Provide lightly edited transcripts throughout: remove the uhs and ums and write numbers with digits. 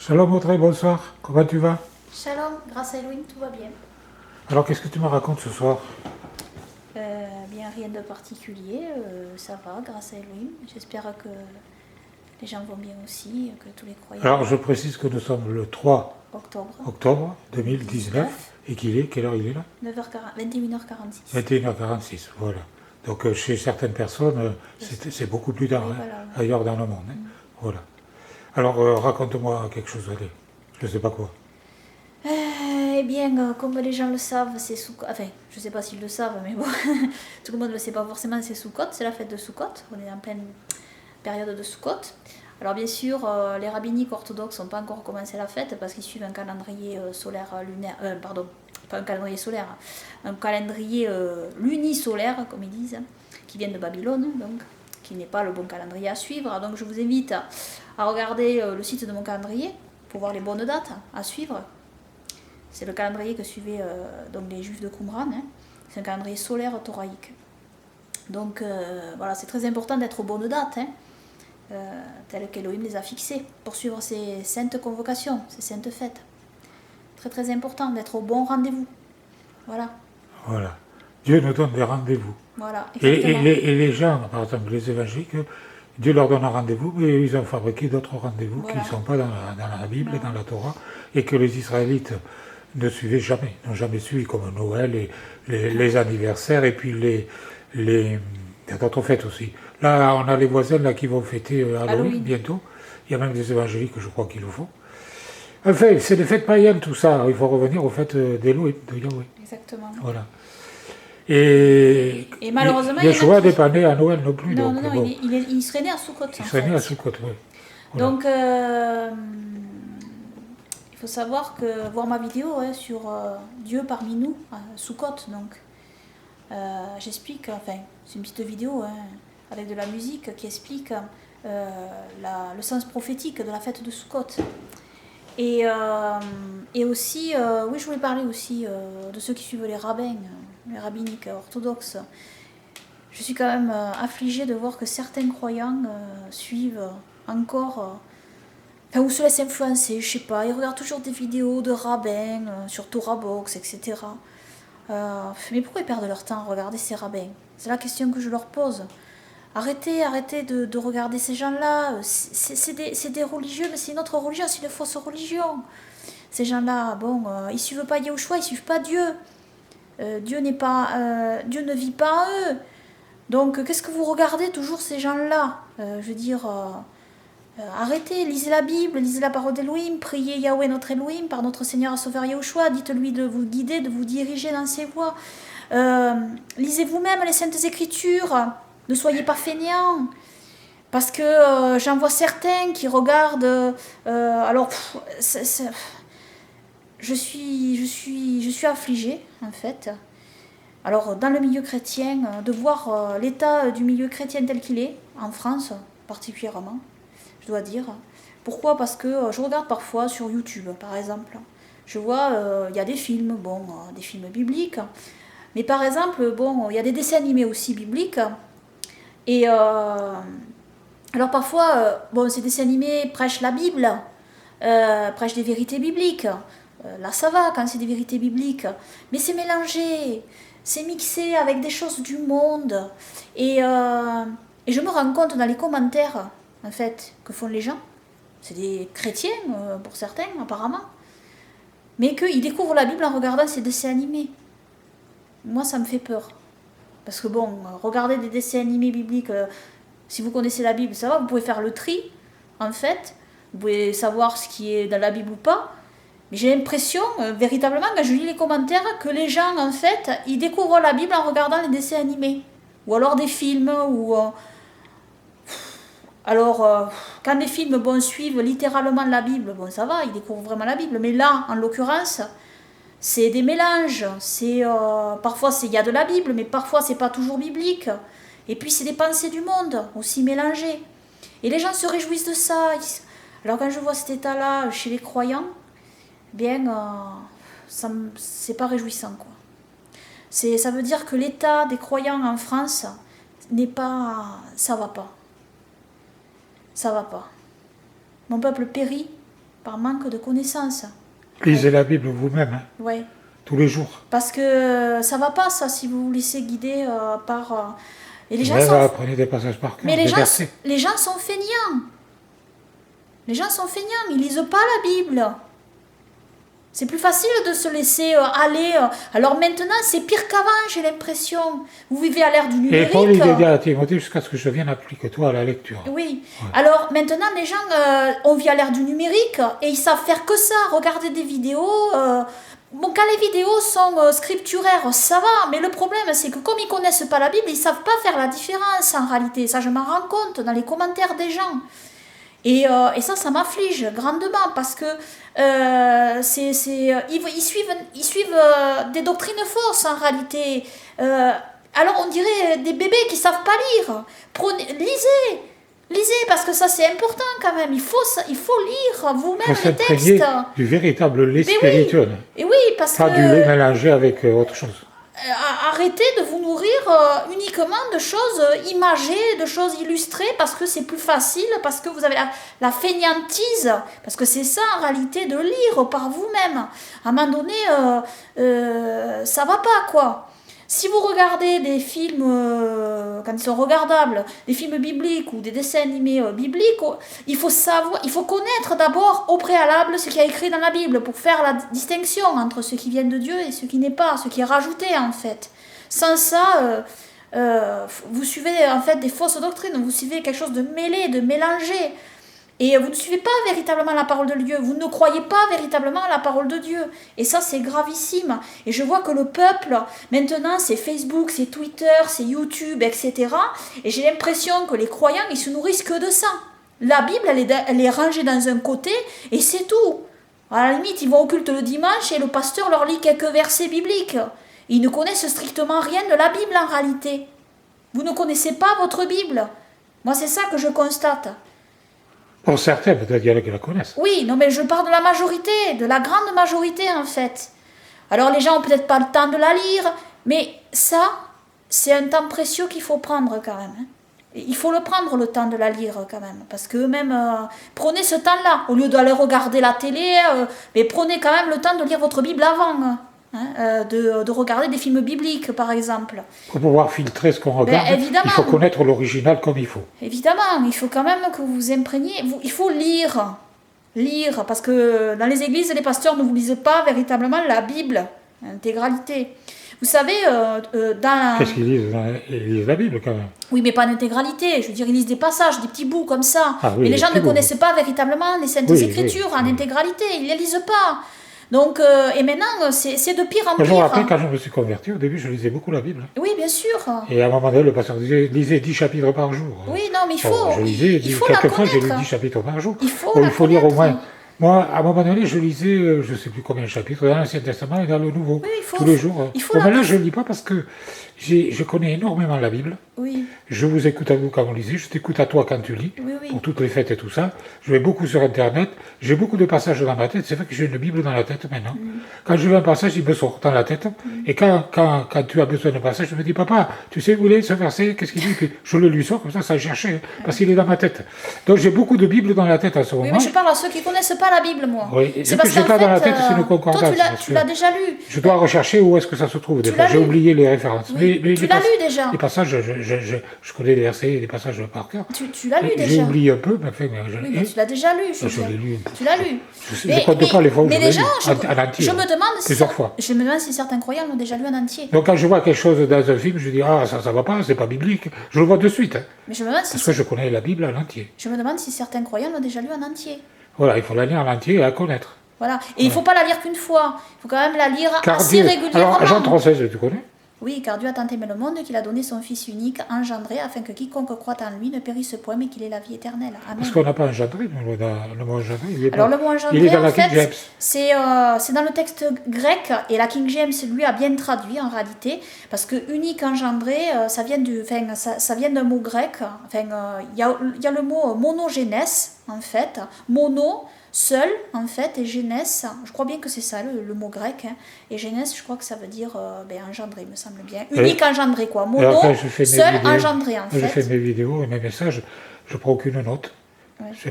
Shalom Audrey, bonsoir. Comment tu vas? Shalom, grâce à Elohim, tout va bien. Alors, qu'est-ce que tu me racontes ce soir? Bien, rien de particulier, ça va, grâce à Elohim. J'espère que les gens vont bien aussi, que tous les croyants. Alors, je précise que nous sommes le 3 Octobre octobre 2019 19, et qu'il est, quelle heure il est là? 9h40, 21h46. 21h46, voilà. Donc, chez certaines personnes, c'est beaucoup plus tard, Oui, hein, voilà. ailleurs dans le monde, hein. Voilà. Alors, raconte-moi quelque chose, allez. Je sais pas quoi. Eh bien, comme les gens le savent, c'est Soukot. Enfin, je sais pas s'ils le savent, mais bon, tout le monde ne le sait pas forcément, c'est Soukot, c'est la fête de Soukot. On est en pleine période de Soukot. Alors, bien sûr, les rabbiniques orthodoxes n'ont pas encore commencé la fête parce qu'ils suivent un calendrier solaire lunaire. Pardon, pas un calendrier solaire, un calendrier lunisolaire, comme ils disent, qui vient de Babylone, donc, qui n'est pas le bon calendrier à suivre. Donc, je vous invite à regarder le site de mon calendrier pour voir les bonnes dates à suivre. C'est le calendrier que suivaient donc les juifs de Qumran. Hein. C'est un calendrier solaire thoraïque. Donc voilà, c'est très important d'être aux bonnes dates, hein, telles qu'Elohim les a fixées, pour suivre ces saintes convocations, ces saintes fêtes. Très très important d'être au bon rendez-vous. Voilà. Voilà. Dieu nous donne des rendez-vous. Voilà, Et, exactement. les gens, par exemple les évangéliques, Dieu leur donne un rendez-vous, mais ils ont fabriqué d'autres rendez-vous qui Voilà. ne sont pas dans la Bible et Non. dans la Torah, et que les Israélites ne suivaient jamais, n'ont jamais suivi, comme Noël, et les anniversaires, et puis les il y a d'autres fêtes aussi. Là, on a les voisins là, qui vont fêter Halloween Halloween. bientôt. Il y a même des évangéliques, je crois, qui le font. Enfin, c'est des fêtes païennes, tout ça. Il faut revenir aux fêtes d'Elohim, de Yahweh. Exactement. Voilà. Et Et malheureusement, il y en Yeshua a n'est qui... pas né à Noël non plus, Non, donc non, non, bon, il serait né à Soukot, il en serait né à fait. Sukkot, oui. Voilà. Donc, il faut savoir que voir ma vidéo sur Dieu parmi nous, Soukot, donc, j'explique, enfin, c'est une petite vidéo hein, avec de la musique qui explique le sens prophétique de la fête de Soukot. Et aussi, oui, je voulais parler aussi de ceux qui suivent les rabbins, les rabbiniques orthodoxes. Je suis quand même affligée de voir que certains croyants suivent encore, enfin, ou se laissent influencer, je sais pas, ils regardent toujours des vidéos de rabbins sur Torah Box, etc. Mais pourquoi ils perdent leur temps à regarder ces rabbins? C'est la question que je leur pose. Arrêtez de regarder ces gens-là. C'est des religieux, mais c'est une autre religion, c'est une fausse religion. Ces gens-là, bon, ils suivent pas Yahushua, ils suivent pas Dieu. Dieu Dieu ne vit pas en eux. Donc, qu'est-ce que vous regardez toujours ces gens-là? Je veux dire, arrêtez, lisez la Bible, lisez la parole d'Elohim, priez Yahweh notre Elohim par notre Seigneur et Sauveur Yahushua, dites-lui de vous guider, de vous diriger dans ses voies. Lisez vous-même les Saintes Écritures, ne soyez pas fainéants. Parce que j'en vois certains qui regardent. Alors, je suis affligée, en fait. Alors, dans le milieu chrétien, de voir l'état du milieu chrétien tel qu'il est, en France particulièrement, je dois dire. Pourquoi? Parce que je regarde parfois sur YouTube, par exemple. Je vois, il y a des films, bon, des films bibliques. Mais par exemple, bon, il y a des dessins animés aussi bibliques. Et alors parfois, bon, ces dessins animés prêchent la Bible, prêchent des vérités bibliques. Là, ça va quand c'est des vérités bibliques. Mais c'est mélangé, c'est mixé avec des choses du monde. Et je me rends compte dans les commentaires, en fait, que font les gens. C'est des chrétiens, pour certains, apparemment. Mais qu'ils découvrent la Bible en regardant ces dessins animés. Moi, ça me fait peur. Parce que bon, regarder des dessins animés bibliques, si vous connaissez la Bible, ça va, vous pouvez faire le tri, en fait. Vous pouvez savoir ce qui est dans la Bible ou pas. Mais j'ai l'impression, véritablement, quand je lis les commentaires, que les gens, en fait, ils découvrent la Bible en regardant les dessins animés. Ou alors des films, ou... alors, quand les films bon, suivent littéralement la Bible, bon, ça va, ils découvrent vraiment la Bible. Mais là, en l'occurrence, c'est des mélanges. Parfois, il y a de la Bible, mais parfois, c'est pas toujours biblique. Et puis, c'est des pensées du monde, aussi mélangées. Et les gens se réjouissent de ça. Alors, quand je vois cet état-là chez les croyants, bien, c'est pas réjouissant, quoi. Ça veut dire que l'état des croyants en France n'est pas... Ça va pas. Ça va pas. Mon peuple périt par manque de connaissances. Lisez la Bible vous-même, hein, Ouais. tous les jours. Parce que ça va pas, ça, si vous vous laissez guider par... Et les gens Ouais, sont... apprenez des passages par cœur, Mais des versets. les gens sont feignants. Les gens sont feignants, ils lisent pas la Bible. C'est plus facile de se laisser aller. Alors maintenant, c'est pire qu'avant, j'ai l'impression. Vous vivez à l'ère du Et numérique. Paul, il a dit à Timothée, jusqu'à ce que je vienne applique-toi à la lecture. Oui. Ouais. Alors maintenant, les gens, on vit à l'ère du numérique et ils savent faire que ça, regarder des vidéos. Bon, quand les vidéos sont scripturaires, ça va. Mais le problème, c'est que comme ils connaissent pas la Bible, ils savent pas faire la différence en réalité. Ça, je m'en rends compte dans les commentaires des gens. Et ça m'afflige grandement parce que ils suivent des doctrines fausses en réalité. Alors on dirait des bébés qui savent pas lire. Lisez parce que ça c'est important quand même. Il faut lire vous-même les textes. Du véritable lait Mais spirituel. Oui. Et oui, parce pas que... du lait mélangé avec autre chose. Arrêtez de vous nourrir uniquement de choses imagées, de choses illustrées, parce que c'est plus facile, parce que vous avez la fainéantise, parce que c'est ça en réalité de lire par vous-même. À un moment donné, ça va pas quoi. Si vous regardez des films, quand ils sont regardables, des films bibliques ou des dessins animés bibliques, il faut connaître d'abord au préalable ce qui est écrit dans la Bible pour faire la distinction entre ce qui vient de Dieu et ce qui n'est pas, ce qui est rajouté en fait. Sans ça, vous suivez en fait des fausses doctrines, vous suivez quelque chose de mêlé, de mélangé. Et vous ne suivez pas véritablement la parole de Dieu, vous ne croyez pas véritablement à la parole de Dieu. Et ça, c'est gravissime. Et je vois que le peuple, maintenant, c'est Facebook, c'est Twitter, c'est YouTube, etc. Et j'ai l'impression que les croyants, ils se nourrissent que de ça. La Bible, elle est rangée dans un côté, et c'est tout. À la limite, ils vont au culte le dimanche, et le pasteur leur lit quelques versets bibliques. Ils ne connaissent strictement rien de la Bible, en réalité. Vous ne connaissez pas votre Bible. Moi, c'est ça que je constate. Pour certains, peut-être qu'il y en a qui la connaissent. Oui, non mais je parle de la majorité, de la grande majorité en fait. Alors les gens n'ont peut-être pas le temps de la lire, mais ça, c'est un temps précieux qu'il faut prendre quand même. Hein. Il faut le prendre le temps de la lire quand même, parce que même, prenez ce temps-là, au lieu d'aller regarder la télé, mais prenez quand même le temps de lire votre Bible avant. De regarder des films bibliques, par exemple. Pour pouvoir filtrer ce qu'on regarde, il faut connaître l'original comme il faut. Évidemment, il faut quand même que vous vous imprégniez. Il faut lire. Lire, parce que dans les églises, les pasteurs ne vous lisent pas véritablement la Bible, l'intégralité. Vous savez, dans... Qu'est-ce qu'ils lisent? Ils lisent la Bible, quand même. Oui, mais pas en intégralité. Je veux dire, ils lisent des passages, des petits bouts comme ça. Ah, oui, mais les gens ne connaissent pas véritablement les Saintes Écritures en intégralité. Ils ne les lisent pas. Donc, et maintenant, c'est de pire en pire. Je me rappelle, quand je me suis converti, au début, je lisais beaucoup la Bible. Oui, bien sûr. Et à un moment donné, le pasteur disait, lisez 10 chapitres par jour. Oui, non, mais il faut... Bon, je lisais, quelquefois, j'ai lu 10 chapitres par jour. Il faut lire au moins... Moi, à un moment donné, je lisais, je ne sais plus combien de chapitres, dans l'Ancien Testament et dans le Nouveau, tous les jours. Mais là, je ne lis pas parce que je connais énormément la Bible. Oui. Je vous écoute à vous quand vous lisez, je t'écoute à toi quand tu lis, pour toutes les fêtes et tout ça. Je vais beaucoup sur Internet, j'ai beaucoup de passages dans ma tête. C'est vrai que j'ai une Bible dans la tête maintenant. Quand je veux un passage, il me sort dans la tête. Et quand tu as besoin d'un passage, je me dis, papa, tu sais où il est ce verset, qu'est-ce qu'il dit? Puis je le lui sors comme ça, sans chercher, parce qu'il est dans ma tête. Donc j'ai beaucoup de Bibles dans la tête en ce moment. Oui, mais je parle à ceux qui ne connaissent pas la Bible, moi. Oui, c'est parce que j'ai pas dans la tête, c'est une concordance. Toi, tu l'as déjà lu. Je dois rechercher où est-ce que ça se trouve. Des fois, j'ai oublié les références. Oui. Mais tu l'as lu déjà. Les passages, je connais les versets et les passages par cœur. Tu l'as lu déjà. J'ai oublié un peu, mais enfin, mais tu l'as déjà lu. Je l'ai lu. Tu l'as lu. Je ne compte pas les fois où je l'ai lu en entier. Je me demande plusieurs fois. Je me demande si certains croyants l'ont déjà lu en entier. Donc quand je vois quelque chose dans un film, je dis ah ça va pas, c'est pas biblique. Je le vois de suite. Hein. Mais je me demande parce que je connais la Bible en entier. Je me demande si certains croyants l'ont déjà lu en entier. Voilà, il faut la lire en entier et la connaître. Voilà. Et il ne faut pas la lire qu'une fois. Il faut quand même la lire assez régulièrement. Alors Jean 3,16, tu connais? Oui, car Dieu a tant aimé le monde qu'il a donné son Fils unique, engendré, afin que quiconque croit en lui ne périsse point, mais qu'il ait la vie éternelle. Amen. Parce qu'on n'a pas engendré, le mot engendré. Le mot engendré, il est dans la King James. C'est dans le texte grec, et la King James, lui, a bien traduit en réalité, parce que unique, engendré, ça vient d'un mot grec. Il y a le mot monogénès, en fait. Mono, seul, en fait, et génès, je crois bien que c'est ça le mot grec, hein. Et génès, je crois que ça veut dire engendré, me semble bien. Unique, engendré, quoi. Mono, seul, engendré, en fait. Je fais mes vidéos et mes messages, je prends aucune note. Ouais. J'ai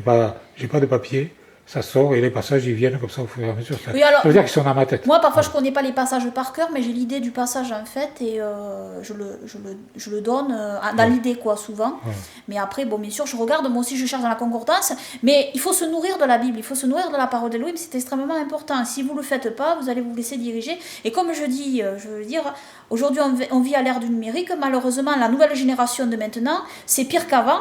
pas de papier, ça sort et les passages ils viennent comme ça au fur et à mesure. Oui, alors, ça veut dire qu'ils sont dans ma tête. moi, parfois, je ne connais pas les passages par cœur, mais j'ai l'idée du passage en fait, et je le donne dans l'idée, quoi, souvent. Ouais. Mais après, bon, bien sûr, je regarde, moi aussi, je cherche dans la concordance, mais il faut se nourrir de la Bible, il faut se nourrir de la parole d'Élohim, c'est extrêmement important. Si vous ne le faites pas, vous allez vous laisser diriger. Et comme je dis, je veux dire, aujourd'hui, on vit à l'ère du numérique, malheureusement, la nouvelle génération de maintenant, c'est pire qu'avant.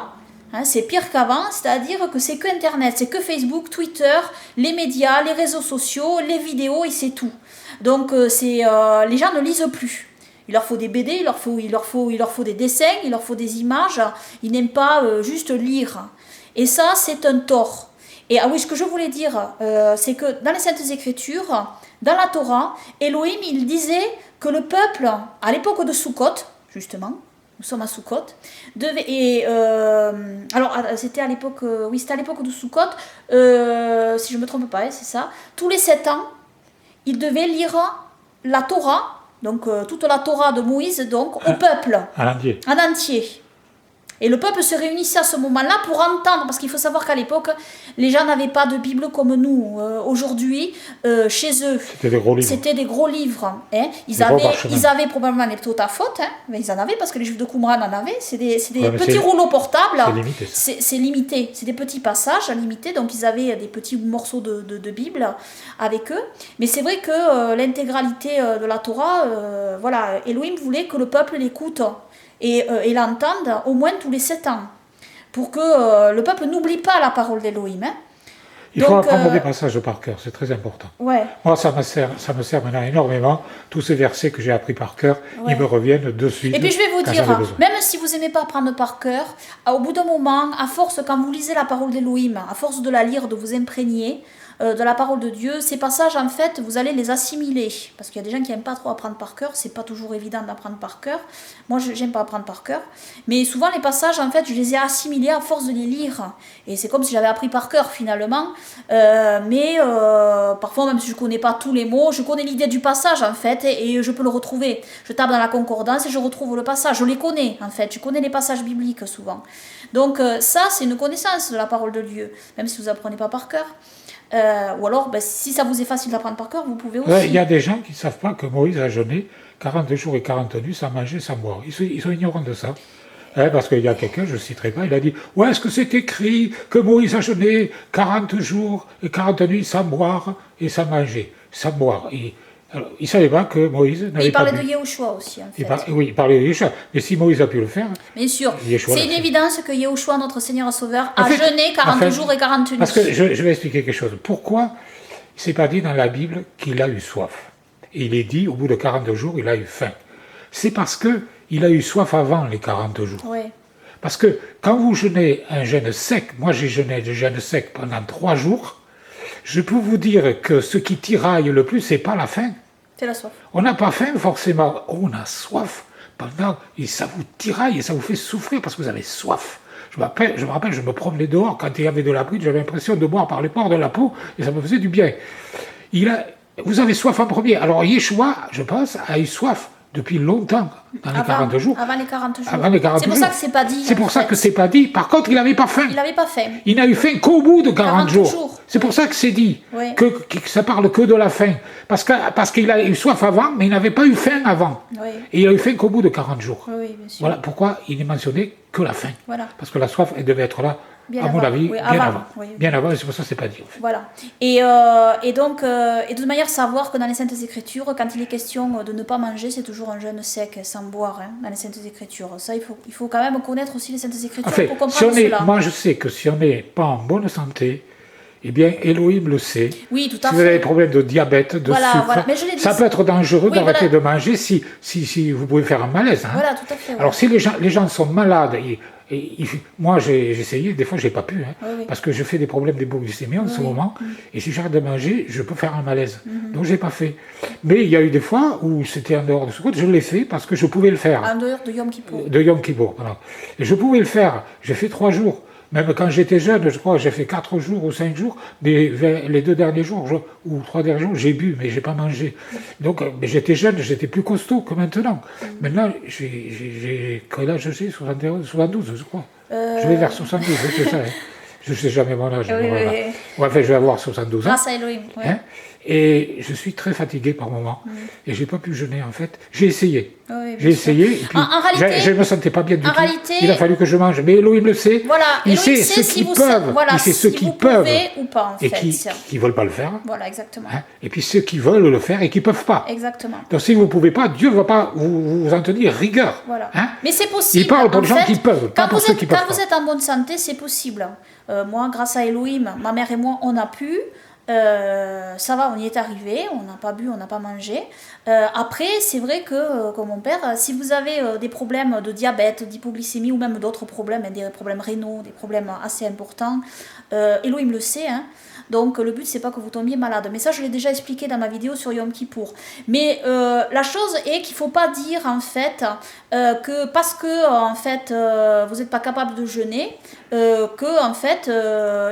Hein, c'est pire qu'avant, c'est-à-dire que c'est que Internet, c'est que Facebook, Twitter, les médias, les réseaux sociaux, les vidéos et c'est tout. Donc les gens ne lisent plus. Il leur faut des BD, il leur faut des dessins, il leur faut des images. Ils n'aiment pas juste lire. Et ça, c'est un tort. Et ah oui, ce que je voulais dire, c'est que dans les Saintes Écritures, dans la Torah, Elohim, il disait que le peuple, à l'époque de Sukkot, justement, nous sommes à Sukkot. Alors, c'était à l'époque, c'était à l'époque de Sukkot, si je ne me trompe pas, c'est ça. Tous les 7 ans, ils devaient lire la Torah, donc toute la Torah de Moïse, donc au peuple. En entier. Et le peuple se réunissait à ce moment-là pour entendre, parce qu'il faut savoir qu'à l'époque, les gens n'avaient pas de Bible comme nous. Aujourd'hui, chez eux, c'était des gros livres. Hein. Ils avaient probablement les Totafot, hein, mais ils en avaient, parce que les Juifs de Qumran en avaient. C'est des petits rouleaux portables. C'est limité. C'est des petits passages limités, donc ils avaient des petits morceaux de Bible avec eux. Mais c'est vrai que l'intégralité de la Torah, voilà, Elohim voulait que le peuple l'écoute. Et l'entendent au moins tous les 7 ans, pour que le peuple n'oublie pas la parole d'Elohim. Hein. Il faut apprendre des passages par cœur, c'est très important. Ouais. Moi, ça me sert maintenant énormément. Tous ces versets que j'ai appris par cœur, ils me reviennent de suite. Et puis je vais vous dire, même si vous n'aimez pas apprendre par cœur, au bout d'un moment, à force, quand vous lisez la parole d'Elohim, à force de la lire, de vous imprégner de la parole de Dieu, ces passages, en fait, vous allez les assimiler. Parce qu'il y a des gens qui n'aiment pas trop apprendre par cœur, c'est pas toujours évident d'apprendre par cœur. Moi, j'aime pas apprendre par cœur. Mais souvent, les passages, en fait, je les ai assimilés à force de les lire. Et c'est comme si j'avais appris par cœur, finalement. Mais parfois, même si je connais pas tous les mots, je connais l'idée du passage, en fait, et je peux le retrouver. Je tape dans la concordance et je retrouve le passage. Je les connais, en fait. Je connais les passages bibliques, souvent. Donc, ça, c'est une connaissance de la parole de Dieu, même si vous apprenez pas par cœur. Ou alors, si ça vous est facile d'apprendre par cœur, vous pouvez aussi. Il y a des gens qui ne savent pas que Moïse a jeûné 40 jours et 40 nuits sans manger, sans boire. Ils sont ignorants de ça. Parce qu'il y a quelqu'un, je ne citerai pas, il a dit « Où est-ce que c'est écrit que Moïse a jeûné 40 jours et 40 nuits sans boire et sans manger ?» Sans boire. Alors, il ne savait pas que Moïse n'avait pas bu. Il parlait de Yahushua aussi, en fait. Oui, il parlait de Yahushua. Mais si Moïse a pu le faire... Bien sûr. C'est une évidence que Yahushua, notre Seigneur et Sauveur, a jeûné 40 jours et 40 nuits. Parce que je vais expliquer quelque chose. Pourquoi il ne s'est pas dit dans la Bible qu'il a eu soif? Et il est dit, au bout de 40 jours, il a eu faim. C'est parce qu'il a eu soif avant les 40 jours. Oui. Parce que quand vous jeûnez un jeûne sec, moi j'ai jeûné le jeûne sec pendant 3 jours, je peux vous dire que ce qui tiraille le plus, c'est pas la faim. C'est la soif. On n'a pas faim forcément, on a soif et ça vous tiraille et ça vous fait souffrir parce que vous avez soif. Je me rappelle, je me promenais dehors quand il y avait de la pluie, j'avais l'impression de boire par les pores de la peau et ça me faisait du bien. Vous avez soif en premier. Alors Yeshua, je pense, a eu soif depuis longtemps, dans les 40 jours. Avant les 40 jours. C'est pour ça que c'est pas dit. C'est pour ça que c'est pas dit. Par contre, il n'avait pas faim. Il n'avait pas faim. Il n'a eu faim qu'au bout de 40 jours. C'est pour ça que c'est dit, oui. que ça parle que de la faim. Parce qu'il a eu soif avant, mais il n'avait pas eu faim avant. Oui. Et il a eu faim qu'au bout de 40 jours. Oui, bien sûr. Voilà pourquoi il n'est mentionné que la faim. Voilà. Parce que la soif, elle devait être là, bien à mon avis, oui, bien avant. Oui. Bien avant, et c'est pour ça que c'est pas dit. En fait. Voilà. Et donc, de toute manière, savoir que dans les Saintes Écritures, quand il est question de ne pas manger, c'est toujours un jeûne sec, sans boire, hein, dans les Saintes Écritures. Ça, il faut quand même connaître aussi les Saintes Écritures en fait, pour comprendre cela. Moi, je sais que si on n'est pas en bonne santé, eh bien, Elohim le sait. Oui, tout à fait. Si vous avez des problèmes de diabète, de sucre, mais ça peut être dangereux d'arrêter de manger si vous pouvez faire un malaise. Hein. Voilà, tout à fait. Alors, si les gens sont malades, moi j'ai essayé, des fois j'ai pas pu, hein, parce que je fais des problèmes d'hypoglycémie en ce moment, et si j'arrête de manger, je peux faire un malaise. Donc j'ai pas fait. Mais il y a eu des fois où c'était en dehors de ce côté, je l'ai fait parce que je pouvais le faire. En dehors de Yom Kippour. De Yom Kippour, voilà. Et je pouvais le faire. J'ai fait 3 jours. Même quand j'étais jeune, je crois, j'ai fait 4 jours ou 5 jours, mais les 2 derniers jours, ou 3 derniers jours, j'ai bu, mais j'ai pas mangé. Donc, j'étais jeune, j'étais plus costaud que maintenant. Maintenant, quel âge j'ai 71, 72, je crois. Je vais vers 72, c'est ça. Hein. Je ne sais jamais mon âge. Oui, voilà. oui. Ouais, enfin, je vais avoir 72 ans. Grâce à Elohim. Oui. Hein, et je suis très fatigué par moment. Et j'ai pas pu jeûner, en fait. J'ai essayé. Oui, bien J'ai sûr. essayé, et puis En réalité- je ne me sentais pas bien du en tout. réalité- Il a fallu que je mange. Mais Elohim le sait. Voilà, Il Elohim sait sait ceux si qui vous peuvent. voilà, Il sait ceux si qui vous peuvent. pouvez ou pas, en Et fait. qui ne veulent pas le faire. Voilà, exactement. Hein. Et puis ceux qui veulent le faire et qui ne peuvent pas. Exactement. Donc si vous ne pouvez pas, Dieu ne va pas vous en tenir rigueur. Voilà. Hein. Mais c'est possible. Il parle pour en les gens fait, qui peuvent, pas pour ceux qui peuvent Quand pas. vous êtes en bonne santé, c'est possible. Moi, grâce à Elohim, ma mère et moi, on a pu. Ça va, on y est arrivé, on n'a pas bu, on n'a pas mangé. Après, c'est vrai que, comme mon père, si vous avez des problèmes de diabète, d'hypoglycémie ou même d'autres problèmes, des problèmes rénaux, des problèmes assez importants, Elohim le sait, hein. Donc le but c'est pas que vous tombiez malade. Mais ça je l'ai déjà expliqué dans ma vidéo sur Yom Kippour. Mais la chose est qu'il faut pas dire en fait que parce que en fait vous n'êtes pas capable de jeûner, que en fait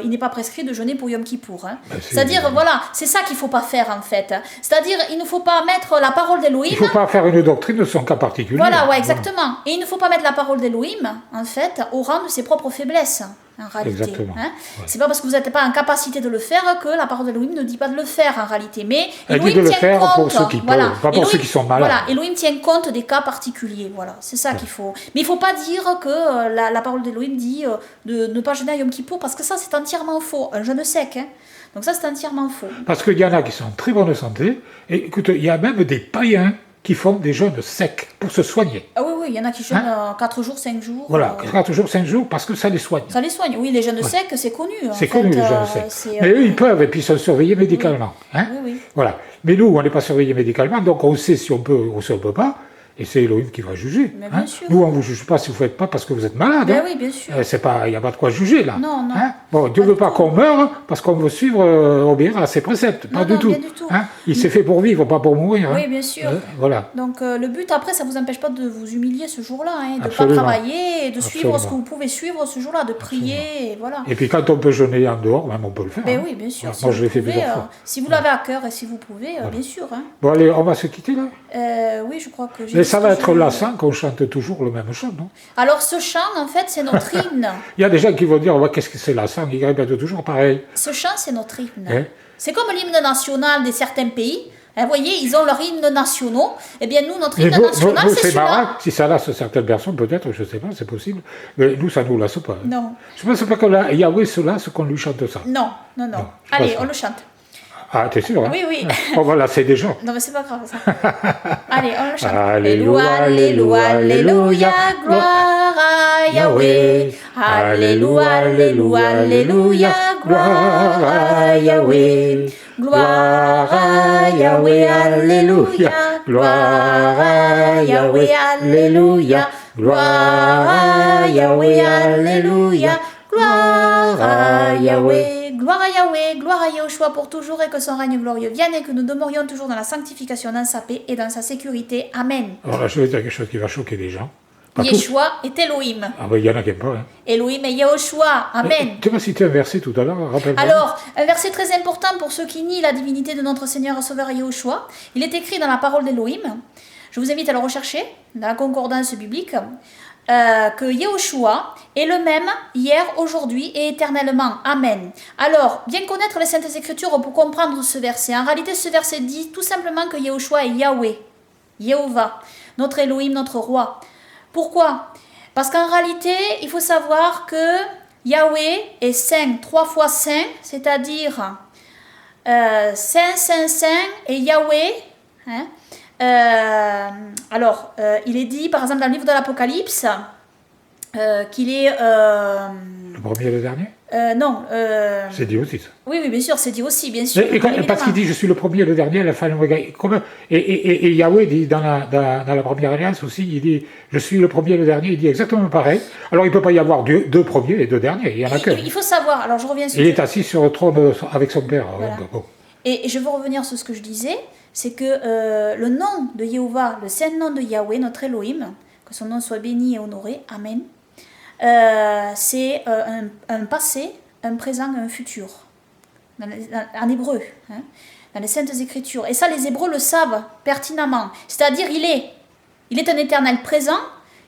il n'est pas prescrit de jeûner pour Yom Kippour. Hein. C'est-à-dire voilà, c'est ça qu'il faut pas faire en fait. C'est-à-dire il ne faut pas mettre la parole d'Elohim. Il ne faut pas faire une doctrine de son cas particulier. Voilà, ouais, exactement. Et il ne faut pas mettre la parole d'Elohim en fait au rang de ses propres faiblesses. En réalité. Exactement. Hein. Ouais. C'est pas parce que vous n'êtes pas en capacité de le faire que la parole d'Elohim ne dit pas de le faire en réalité. Mais Elle dit Elohim de le tient faire compte. pour ceux qui voilà. peuvent, pas pour ceux qui sont malades. Voilà, Elohim tient compte des cas particuliers. Voilà, c'est ça qu'il faut. Mais il ne faut pas dire que la parole d'Elohim dit de ne pas jeûner à Yom Kippour parce que ça c'est entièrement faux. Un jeûne sec. Hein. Donc ça c'est entièrement faux. Parce qu'il y en a qui sont en très bonne santé. Et écoute, il y a même des païens qui font des jeûnes secs pour se soigner. Ah oui, oui, il y en a qui jeûnent 4 jours, 5 jours. Voilà, 4 jours, 5 jours, parce que ça les soigne. Ça les soigne. Oui, les jeûnes secs, c'est connu. C'est connu, les jeûnes secs. Mais eux, ils peuvent, et puis ils sont surveillés médicalement. Hein. Oui, oui. Voilà. Mais nous, on n'est pas surveillés médicalement, donc on sait si on peut ou si on ne peut pas. Et c'est Elohim qui va juger. Mais hein. bien sûr. Nous, on ne vous juge pas si vous ne faites pas parce que vous êtes malade. Ben hein. oui, bien sûr. Il n'y a pas de quoi juger là. Non, non. Hein. Bon, Dieu ne veut pas qu'on meure parce qu'on veut suivre, obéir à ses préceptes. Pas Non, du non, tout. bien du tout. Hein. Il s'est fait pour vivre, pas pour mourir. Oui, hein. bien sûr. Voilà. Donc le but après, ça ne vous empêche pas de vous humilier ce jour-là, hein, de ne pas Absolument. travailler, et de suivre Absolument. ce que vous pouvez suivre ce jour-là, de prier, et voilà. Et puis quand on peut jeûner en dehors, même on peut le faire. Ben hein. oui, bien sûr. Voilà. Si Moi, vous je l'ai fait pouvez, plusieurs fois. si vous l'avez à cœur et si vous pouvez, bien sûr. Hein. Bon, allez, on va se quitter là. Oui, je crois que j'ai Mais dit ça ce va que être je- lassant qu'on chante toujours le même chant, non? Alors ce chant, en fait, c'est notre hymne. Il y a des gens qui vont dire, ouais, qu'est-ce que c'est lassant? Ils répètent toujours pareil. Ce chant, c'est notre hymne. Hein. C'est comme l'hymne national de certains pays. Hein, vous voyez, ils ont leur hymne nationaux. Eh bien, nous, notre Et hymne nous, national, nous, c'est c'est marrant, celui-là. si ça lasse certaines personnes, peut-être, je ne sais pas, c'est possible, mais nous, ça ne nous lasse pas. hein. Non, Je ne pense pas que là, Yahweh se lasse qu'on lui chante ça. non, non, non. je Allez, pense pas. on le chante. Ah, t'es sûr hein? Oui, oui. On va lasser des gens. Non, mais c'est pas grave, ça. Allez, on le chante. Alléluia, Alléluia, Alléluia, gloire à Yahweh. Alléluia, Alléluia, Alléluia, gloire à Yahweh. Gloire à Yahweh, Alléluia. Gloire à Yahweh, Alléluia. Gloire à Yahweh, Alléluia. Gloire à Yahweh. Gloire à Yahweh, gloire à Yahushua pour toujours et que son règne glorieux vienne et que nous demeurions toujours dans la sanctification, dans sa paix et dans sa sécurité. Amen. Alors là, je vais dire quelque chose qui va choquer les gens. Pas tous. Yeshua est Elohim. Ah ben, il y en a qui n'aiment pas. Hein. Elohim est Yahushua. Amen. Tu m'as cité un verset tout à l'heure, rappelle-moi. Alors, un verset très important pour ceux qui nient la divinité de notre Seigneur et Sauveur Yahushua. Il est écrit dans la parole d'Elohim. Je vous invite à le rechercher dans la concordance biblique. Que Yahushua est le même hier, aujourd'hui et éternellement. Amen. Alors, bien connaître les Saintes Écritures pour comprendre ce verset. En réalité, ce verset dit tout simplement que Yahushua est Yahweh, Yehovah, notre Elohim, notre roi. Pourquoi? Parce qu'en réalité, il faut savoir que Yahweh est saint, 3 fois saint, c'est-à-dire saint, saint, saint et Yahweh. Hein, il est dit, par exemple, dans le livre de l'Apocalypse, qu'il est... Le premier et le dernier non. C'est dit aussi ça. Oui, oui, bien sûr, c'est dit aussi, bien sûr. Parce qu'il dit, je suis le premier et le dernier, la fin, et Yahweh dit dans la première alliance aussi, il dit, je suis le premier et le dernier, il dit exactement pareil. Alors il ne peut pas y avoir deux premiers et deux derniers, il y en a qu'un. Il faut savoir, alors je reviens sur... Il est assis sur le trône avec son père. Voilà. Bon. Et je veux revenir sur ce que je disais, c'est que le nom de Yehovah, le saint nom de Yahweh, notre Elohim, que son nom soit béni et honoré, Amen, c'est un passé, un présent et un futur, en hébreu, hein, dans les Saintes Écritures. Et ça, les Hébreux le savent pertinemment. C'est-à-dire, il est un éternel présent,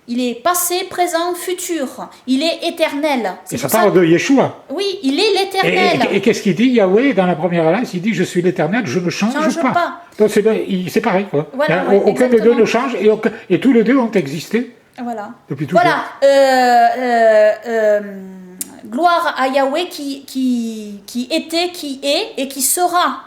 Il est passé, présent, futur. Il est éternel. Et ça parle de Yeshua. Oui, il est l'éternel. Et qu'est-ce qu'il dit, Yahweh, dans la première alliance? Il dit, je suis l'éternel, je ne change pas. Donc c'est pareil, quoi. Voilà, aucun des deux ne change, et tous les deux ont existé voilà. depuis toujours. Voilà. Gloire à Yahweh qui était, qui est et qui sera.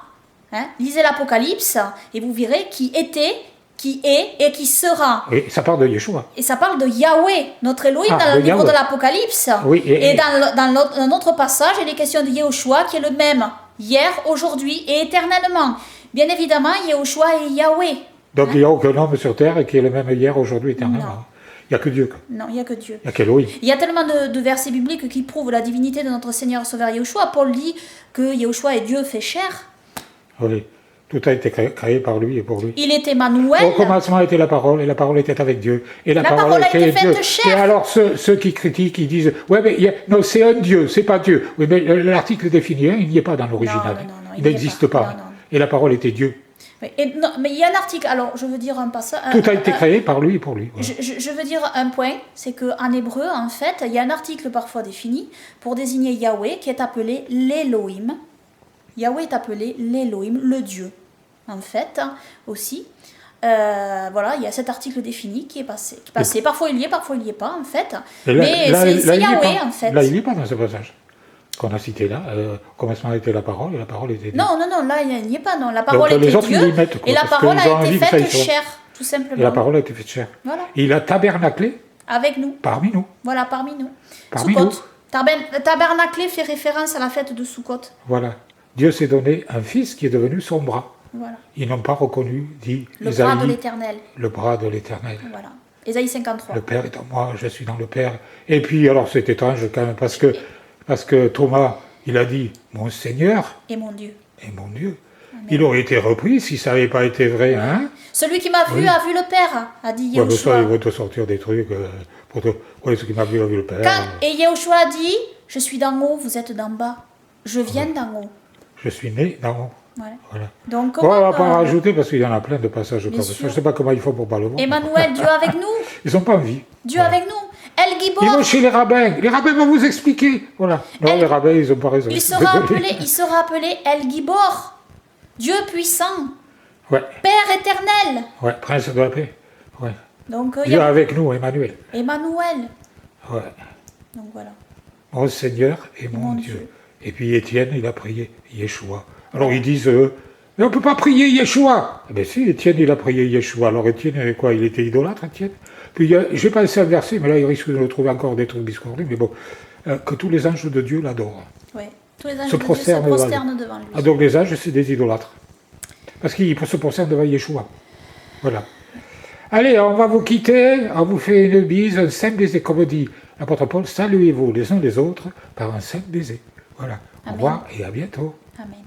Hein? Lisez l'Apocalypse et vous verrez qui était, qui est et qui sera. Et ça parle de Yeshua. Et ça parle de Yahweh, notre Elohim, dans le livre de l'Apocalypse. Oui, et dans un autre passage, il est question de Yehoshua qui est le même, hier, aujourd'hui et éternellement. Bien évidemment, Yehoshua est Yahweh. Donc il n'y a aucun homme sur terre qui est le même hier, aujourd'hui, éternellement. Il n'y a que Dieu. Non, il n'y a que Dieu. Il n'y a qu'Elohim. Il y a tellement de versets bibliques qui prouvent la divinité de notre Seigneur et Sauveur Yehoshua. Paul dit que Yehoshua est Dieu fait chair. Oui. Tout a été créé par lui et pour lui. Il est Emmanuel. Au commencement était la parole, et la parole était avec Dieu. Et la parole a été Dieu. faite chair. Et alors ceux qui critiquent, ils disent, ouais, mais non, c'est un Dieu, c'est pas Dieu. Oui, mais l'article définit, il n'y est pas dans l'original. Non, il n'existe pas. Non. Et la parole était Dieu. Mais il y a un article, alors je veux dire un passage. Tout a été créé par lui et pour lui. Voilà. Je veux dire un point, c'est qu'en hébreu, en fait, il y a un article parfois défini pour désigner Yahweh qui est appelé l'Elohim. Yahweh est appelé l'Elohim, le Dieu, en fait, aussi. Voilà, il y a cet article défini qui est passé. Parfois il y est pas, en fait. Mais c'est Yahweh, en fait. Là, il n'y est pas dans ce passage qu'on a cité là. Au commencement était la parole, et la parole était Dieu. Non, là, il n'y est pas, non. La parole donc, était Dieu, mettent, et la parole a été faite chair, tout simplement. Et la parole a été faite chair. Voilà. Et il a tabernaclé avec nous. Parmi nous. Voilà, parmi nous. Parmi Sukkot. nous. Tabernaclé fait référence à la fête de Sukkot. Voilà. Dieu s'est donné un fils qui est devenu son bras. Voilà. Ils n'ont pas reconnu, dit le Isaïe, bras de l'Éternel. Le bras de l'Éternel. Voilà. Ésaïe 53. Le Père est en moi, je suis dans le Père. Et puis, alors c'est étrange quand même, parce que Thomas, il a dit, mon Seigneur et mon Dieu. Et mon Dieu. Amen. Il aurait été repris si ça n'avait pas été vrai. Hein? Celui qui m'a vu a vu le Père, a dit Yehoshua. Ouais, ça, ils vont te sortir des trucs. Oui, ce qui m'a vu a vu le Père. Et Yehoshua a dit, je suis d'en haut, vous êtes d'en bas. Je viens d'en haut. Je suis né d'en haut. Ouais. Voilà. Donc, on va pas rajouter parce qu'il y en a plein de passages comme ça. Je ne sais pas comment il faut pour pas le voir. Emmanuel, Dieu avec nous. Ils sont pas en vie. Dieu avec nous. El Gibor. Ils vont chez les rabbins. Les rabbins vont vous expliquer. Voilà. Non, les rabbins, ils n'ont pas raison. Il sera appelé El Gibor. Dieu puissant. Ouais. Père éternel. Ouais, prince de la paix. Ouais. Donc, Dieu avec nous, Emmanuel. Emmanuel. Ouais. Donc voilà. Mon Seigneur et mon Dieu. Et puis Étienne, il a prié Yeshua. Alors ils disent, mais on ne peut pas prier Yeshua. Eh bien si, Étienne, il a prié Yeshua. Alors Étienne, quoi, il était idolâtre, Étienne. Puis j'ai pensé à un verset, mais là, il risque de nous trouver encore des trucs discordés, mais bon, que tous les anges de Dieu l'adorent. Oui, tous les anges de Dieu se prosternent devant lui. Ah, donc les anges, c'est des idolâtres. Parce qu'ils se prosternent devant Yeshua. Voilà. Allez, on va vous quitter, on vous fait une bise, un saint baiser, comme dit l'apôtre Paul, saluez-vous les uns les autres par un saint baiser. Voilà. Amen. Au revoir et à bientôt. Amen.